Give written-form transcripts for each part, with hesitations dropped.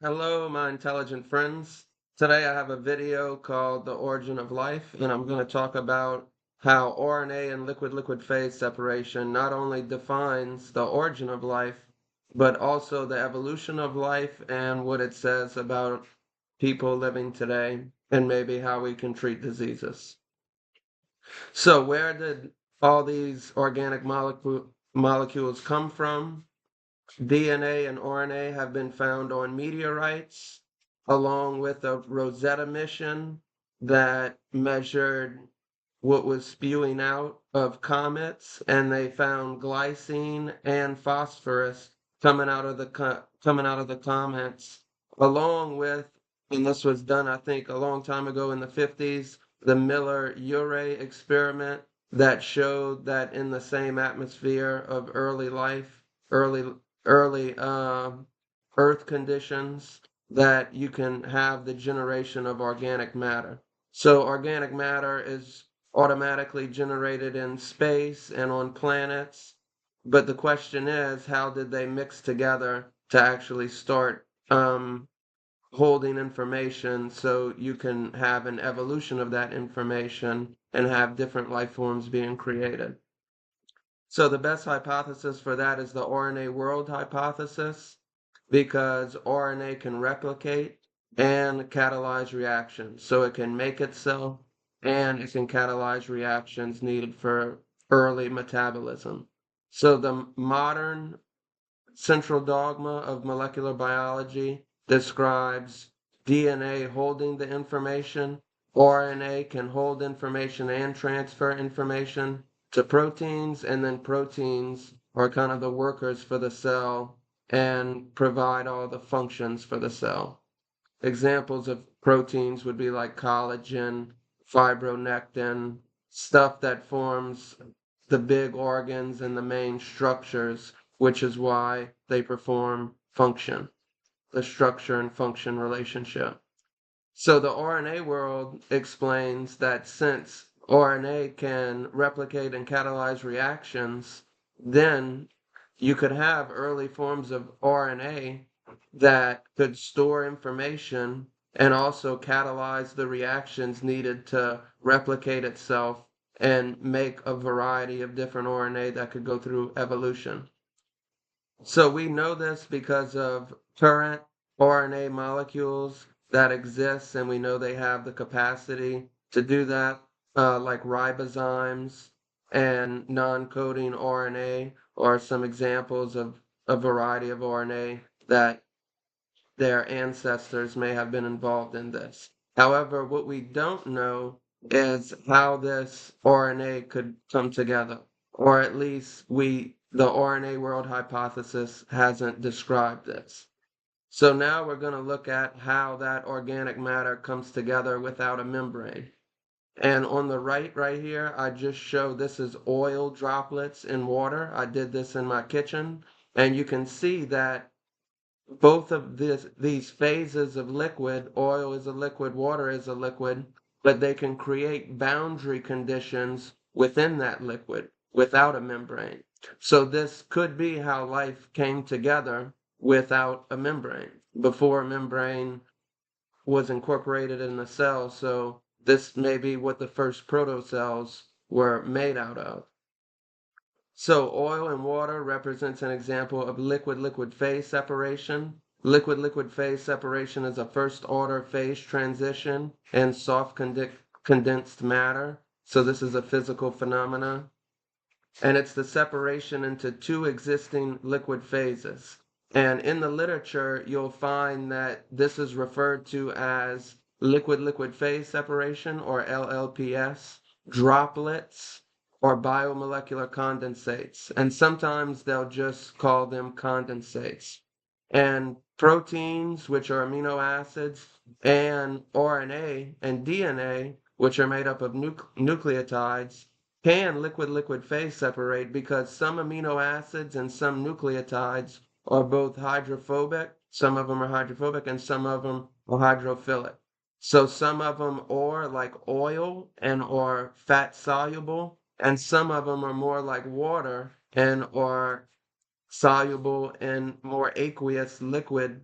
Hello, my intelligent friends. Today I have a video called The Origin of Life, and I'm going to talk about how RNA and liquid-liquid phase separation not only defines the origin of life, but also the evolution of life and what it says about people living today, and maybe how we can treat diseases. So where did all these organic molecules come from? DNA and RNA have been found on meteorites, along with a Rosetta mission that measured what was spewing out of comets, and they found glycine and phosphorus coming out of the comets, along with, and this was done, I think, a long time ago in the 50s, the Miller-Urey experiment that showed that in the same atmosphere of early life, early Earth conditions, that you can have the generation of organic matter. So organic matter is automatically generated in space and on planets. But the question is, how did they mix together to actually start holding information so you can have an evolution of that information and have different life forms being created? So the best hypothesis for that is the RNA world hypothesis, because RNA can replicate and catalyze reactions. So it can make itself and it can catalyze reactions needed for early metabolism. So the modern central dogma of molecular biology describes DNA holding the information. RNA can hold information and transfer information to proteins, and then proteins are kind of the workers for the cell and provide all the functions for the cell. Examples of proteins would be like collagen, fibronectin, stuff that forms the big organs and the main structures, which is why they perform function, the structure and function relationship. So the RNA world explains that since RNA can replicate and catalyze reactions, then you could have early forms of RNA that could store information and also catalyze the reactions needed to replicate itself and make a variety of different RNA that could go through evolution. So we know this because of current RNA molecules that exist, and we know they have the capacity to do that, like ribozymes and non-coding RNA are some examples of a variety of RNA that their ancestors may have been involved in this. However, what we don't know is how this RNA could come together, or at least the RNA world hypothesis hasn't described this. So now we're going to look at how that organic matter comes together without a membrane. And on the right here, I just show this is oil droplets in water. I did this in my kitchen, and you can see that both of these phases of liquid, oil is a liquid, water is a liquid, but they can create boundary conditions within that liquid without a membrane. So this could be how life came together without a membrane, before a membrane was incorporated in the cell. So this may be what the first protocells were made out of. So oil and water represents an example of liquid-liquid phase separation. Liquid-liquid phase separation is a first-order phase transition in soft condensed matter. So this is a physical phenomena. And it's the separation into two existing liquid phases. And in the literature, you'll find that this is referred to as liquid-liquid phase separation, or LLPS, droplets, or biomolecular condensates. And sometimes they'll just call them condensates. And proteins, which are amino acids, and RNA and DNA, which are made up of nucleotides, can liquid-liquid phase separate because some amino acids and some nucleotides are both hydrophobic. Some of them are hydrophobic and some of them are hydrophilic. So some of them are like oil and are fat soluble, and some of them are more like water and are soluble in more aqueous liquid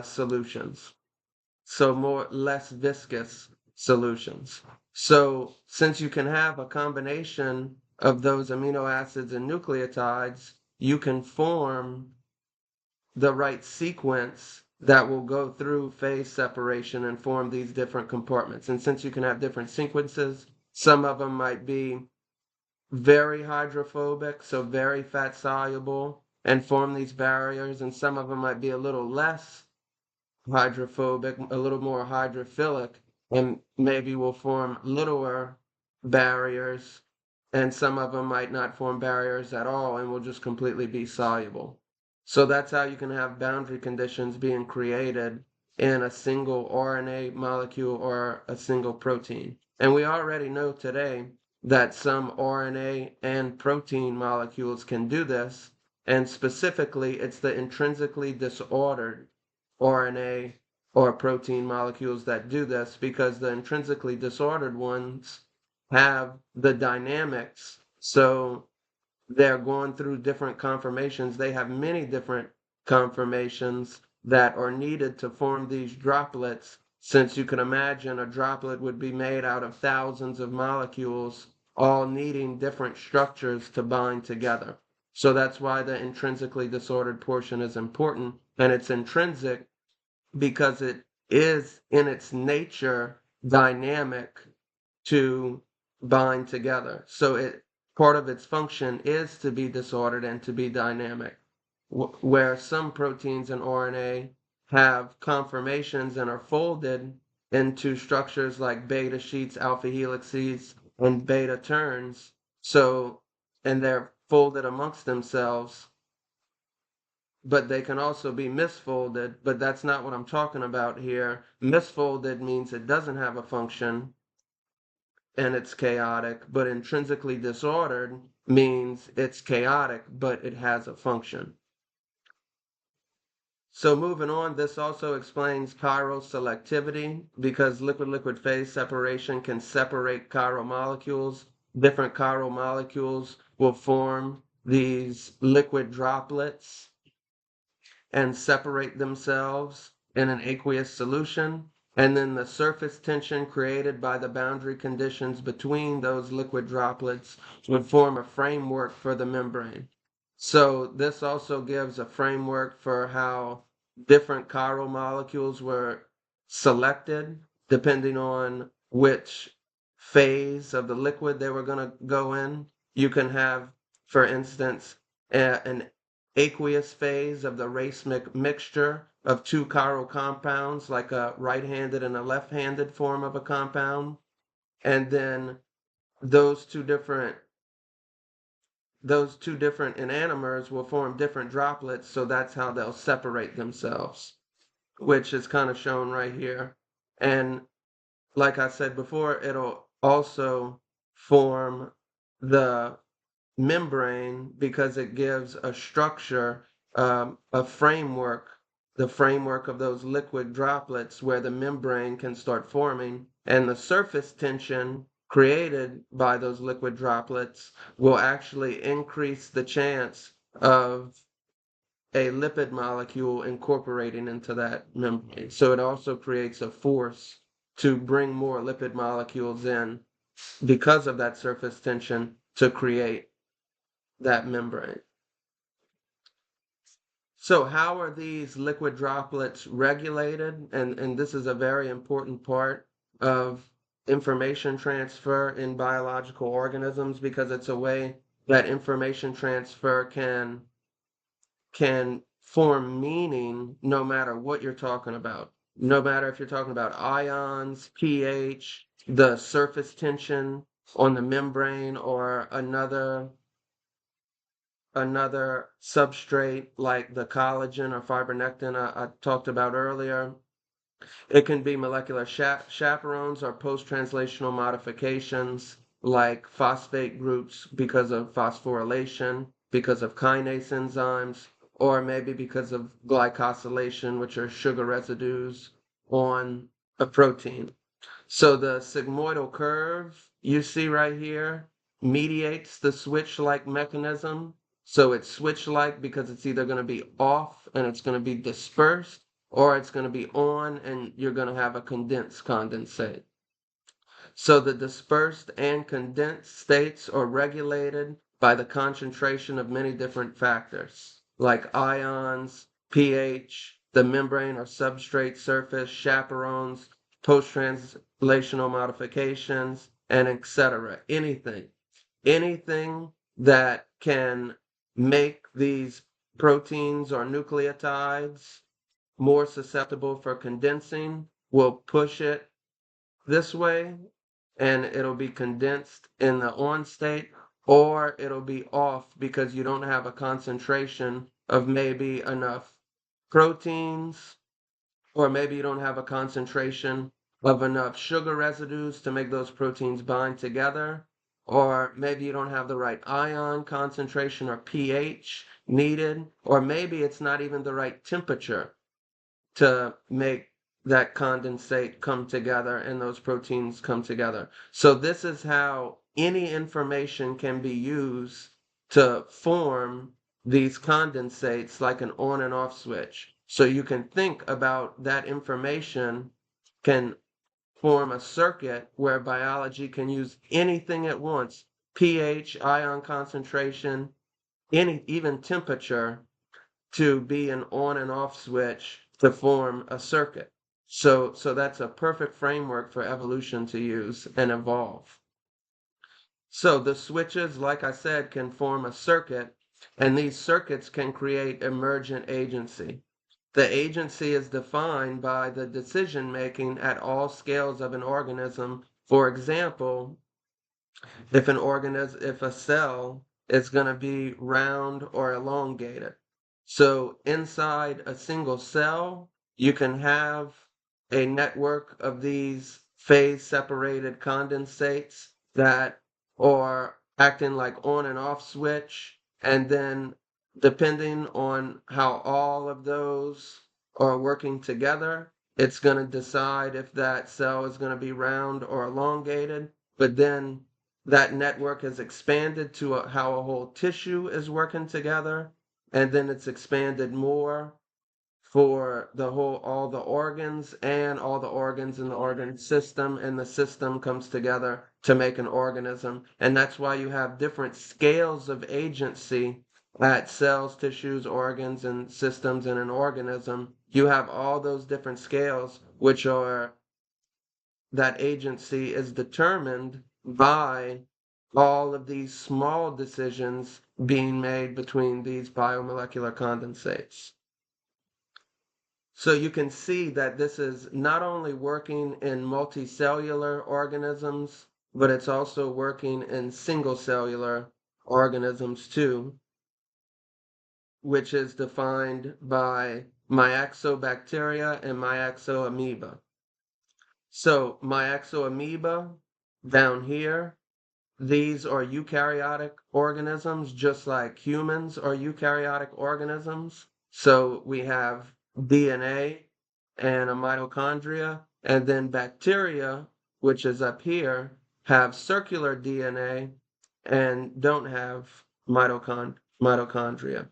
solutions. So less viscous solutions. So since you can have a combination of those amino acids and nucleotides, you can form the right sequence that will go through phase separation and form these different compartments. And since you can have different sequences, some of them might be very hydrophobic, so very fat soluble, and form these barriers, and some of them might be a little less hydrophobic, a little more hydrophilic, and maybe will form littler barriers, and some of them might not form barriers at all and will just completely be soluble. So that's how you can have boundary conditions being created in a single RNA molecule or a single protein. And we already know today that some RNA and protein molecules can do this, and specifically it's the intrinsically disordered RNA or protein molecules that do this, because the intrinsically disordered ones have the dynamics. So they're going through different conformations. They have many different conformations that are needed to form these droplets, since you can imagine a droplet would be made out of thousands of molecules, all needing different structures to bind together. So that's why the intrinsically disordered portion is important, and it's intrinsic because it is in its nature dynamic to bind together. So part of its function is to be disordered and to be dynamic, where some proteins and RNA have conformations and are folded into structures like beta sheets, alpha helices, and beta turns. So, and they're folded amongst themselves, but they can also be misfolded, but that's not what I'm talking about here. Misfolded means it doesn't have a function and it's chaotic, but intrinsically disordered means it's chaotic, but it has a function. So moving on, this also explains chiral selectivity, because liquid-liquid phase separation can separate chiral molecules. Different chiral molecules will form these liquid droplets and separate themselves in an aqueous solution, and then the surface tension created by the boundary conditions between those liquid droplets would form a framework for the membrane. So this also gives a framework for how different chiral molecules were selected depending on which phase of the liquid they were going to go in. You can have, for instance, an aqueous phase of the racemic mixture of two chiral compounds, like a right-handed and a left-handed form of a compound. And then those two different enantiomers will form different droplets, so that's how they'll separate themselves, which is kind of shown right here. And like I said before, it'll also form the membrane because it gives a structure, a framework, the framework of those liquid droplets where the membrane can start forming, and the surface tension created by those liquid droplets will actually increase the chance of a lipid molecule incorporating into that membrane. So it also creates a force to bring more lipid molecules in because of that surface tension to create that membrane. So how are these liquid droplets regulated? And this is a very important part of information transfer in biological organisms, because it's a way that information transfer can form meaning no matter what you're talking about. No matter if you're talking about ions, pH, the surface tension on the membrane, or another substrate like the collagen or fibronectin I talked about earlier. It can be molecular chaperones or post-translational modifications like phosphate groups because of phosphorylation, because of kinase enzymes, or maybe because of glycosylation, which are sugar residues on a protein. So the sigmoidal curve you see right here mediates the switch-like mechanism. So it's switch-like because it's either going to be off and it's going to be dispersed, or it's going to be on and you're going to have a condensed condensate. So the dispersed and condensed states are regulated by the concentration of many different factors, like ions, pH, the membrane or substrate surface, chaperones, post-translational modifications, and etc. Anything that can make these proteins or nucleotides more susceptible for condensing will push it this way, and it'll be condensed in the on state, or it'll be off because you don't have a concentration of maybe enough proteins, or maybe you don't have a concentration of enough sugar residues to make those proteins bind together, or maybe you don't have the right ion concentration or pH needed, or maybe it's not even the right temperature to make that condensate come together and those proteins come together. So this is how any information can be used to form these condensates like an on and off switch. So you can think about that information can form a circuit where biology can use anything at once, pH, ion concentration, even temperature, to be an on and off switch to form a circuit. So that's a perfect framework for evolution to use and evolve. So the switches, like I said, can form a circuit, and these circuits can create emergent agency. The agency is defined by the decision making at all scales of an organism. For example, if a cell is going to be round or elongated. So inside a single cell, you can have a network of these phase separated condensates that are acting like on and off switch. And then depending on how all of those are working together, it's going to decide if that cell is going to be round or elongated. But then that network has expanded to how a whole tissue is working together, and then it's expanded more for all the organs and all the organs in the organ system, and the system comes together to make an organism. And that's why you have different scales of agency at cells, tissues, organs, and systems in an organism. You have all those different scales, which are that agency is determined by all of these small decisions being made between these biomolecular condensates. So you can see that this is not only working in multicellular organisms, but it's also working in single cellular organisms too, which is defined by myxobacteria and myxoamoeba. So myxoamoeba down here, these are eukaryotic organisms, just like humans are eukaryotic organisms. So we have DNA and a mitochondria, and then bacteria, which is up here, have circular DNA and don't have mitochondria.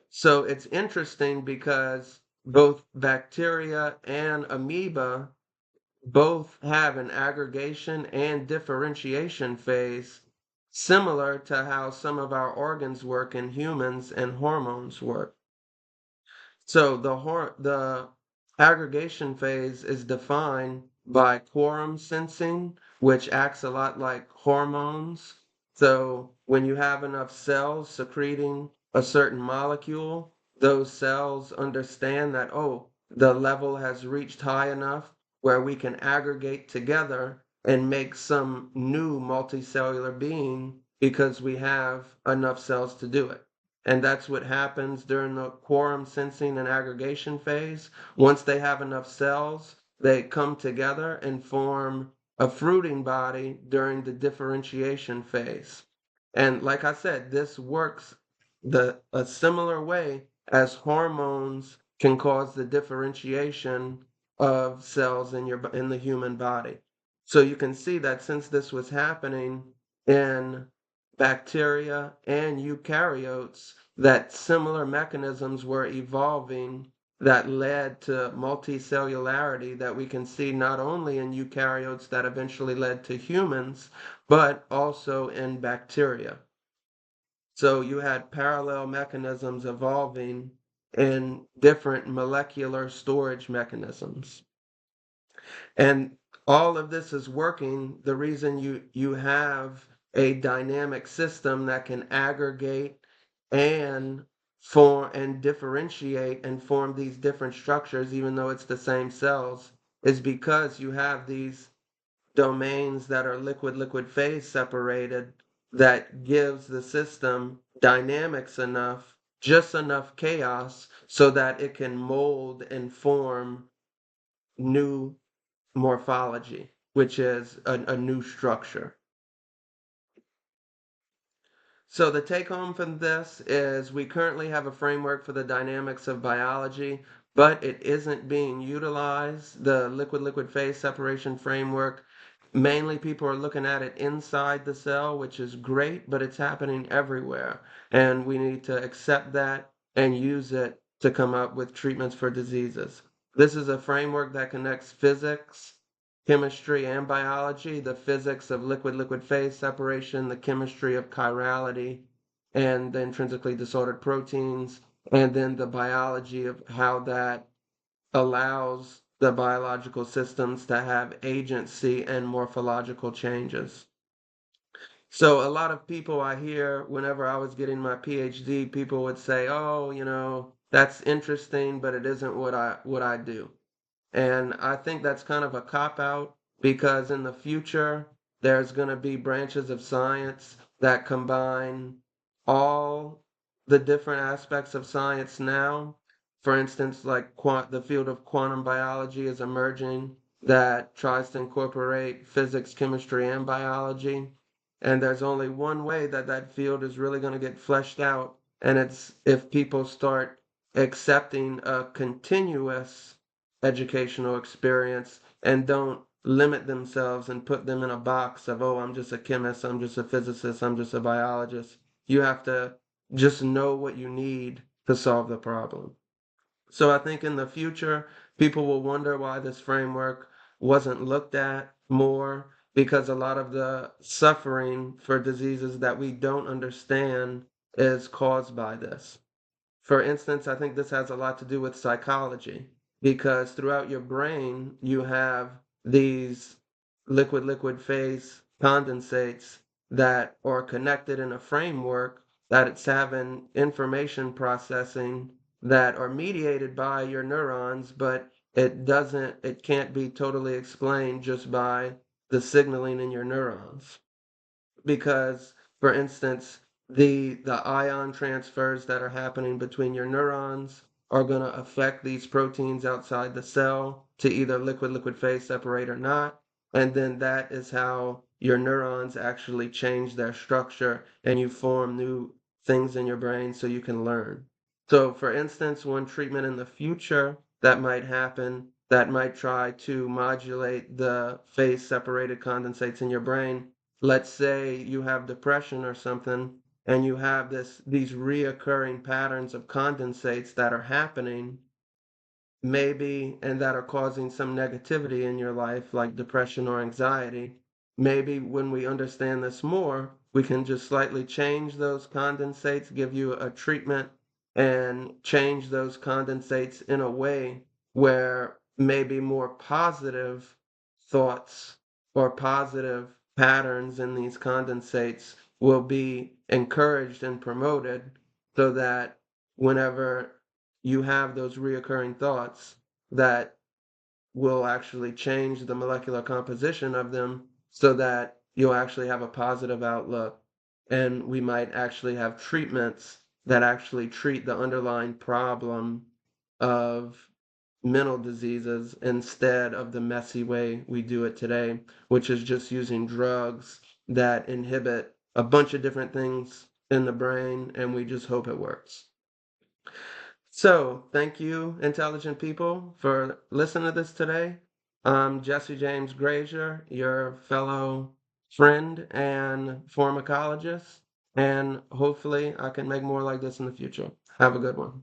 So it's interesting because both bacteria and amoeba both have an aggregation and differentiation phase, similar to how some of our organs work in humans and hormones work. So the aggregation phase is defined by quorum sensing, which acts a lot like hormones. So when you have enough cells secreting a certain molecule, those cells understand that, oh, the level has reached high enough where we can aggregate together and make some new multicellular being because we have enough cells to do it. And that's what happens during the quorum sensing and aggregation phase. Once they have enough cells, they come together and form a fruiting body during the differentiation phase. And like I said, this works a similar way as hormones can cause the differentiation of cells in the human body. So you can see that since this was happening in bacteria and eukaryotes, that similar mechanisms were evolving that led to multicellularity that we can see not only in eukaryotes that eventually led to humans, but also in bacteria. So you had parallel mechanisms evolving in different molecular storage mechanisms. And all of this is working. The reason you have a dynamic system that can aggregate and form and differentiate and form these different structures, even though it's the same cells, is because you have these domains that are liquid-liquid phase separated that gives the system dynamics enough, just enough chaos, so that it can mold and form new morphology, which is a new structure. So the take home from this is we currently have a framework for the dynamics of biology, but it isn't being utilized. The liquid-liquid phase separation framework, mainly people are looking at it inside the cell, which is great, but it's happening everywhere. And we need to accept that and use it to come up with treatments for diseases. This is a framework that connects physics, chemistry, and biology, the physics of liquid-liquid phase separation, the chemistry of chirality, and the intrinsically disordered proteins, and then the biology of how that allows the biological systems to have agency and morphological changes. So a lot of people I hear whenever I was getting my PhD, people would say, "Oh, that's interesting, but it isn't what I do." And I think that's kind of a cop out because in the future, there's going to be branches of science that combine all the different aspects of science now. For instance, like the field of quantum biology is emerging that tries to incorporate physics, chemistry, and biology. And there's only one way that that field is really going to get fleshed out, and it's if people start accepting a continuous educational experience and don't limit themselves and put them in a box of, oh, I'm just a chemist, I'm just a physicist, I'm just a biologist. You have to just know what you need to solve the problem. So I think in the future, people will wonder why this framework wasn't looked at more because a lot of the suffering for diseases that we don't understand is caused by this. For instance, I think this has a lot to do with psychology because throughout your brain, you have these liquid-liquid phase condensates that are connected in a framework that it's having information processing that are mediated by your neurons, but it can't be totally explained just by the signaling in your neurons because, for instance, the ion transfers that are happening between your neurons are going to affect these proteins outside the cell to either liquid-liquid phase separate or not. And then that is how your neurons actually change their structure and you form new things in your brain so you can learn. So, for instance, one treatment in the future that might happen that might try to modulate the phase separated condensates in your brain. Let's say you have depression or something and you have these reoccurring patterns of condensates that are happening maybe and that are causing some negativity in your life like depression or anxiety. Maybe when we understand this more, we can just slightly change those condensates, give you a treatment and change those condensates in a way where maybe more positive thoughts or positive patterns in these condensates will be encouraged and promoted so that whenever you have those reoccurring thoughts that will actually change the molecular composition of them so that you'll actually have a positive outlook. And we might actually have treatments that actually treat the underlying problem of mental diseases instead of the messy way we do it today, which is just using drugs that inhibit a bunch of different things in the brain, and we just hope it works. So, thank you, intelligent people, for listening to this today. I'm Jesse James Grazier, your fellow friend and pharmacologist, and hopefully I can make more like this in the future. Have a good one.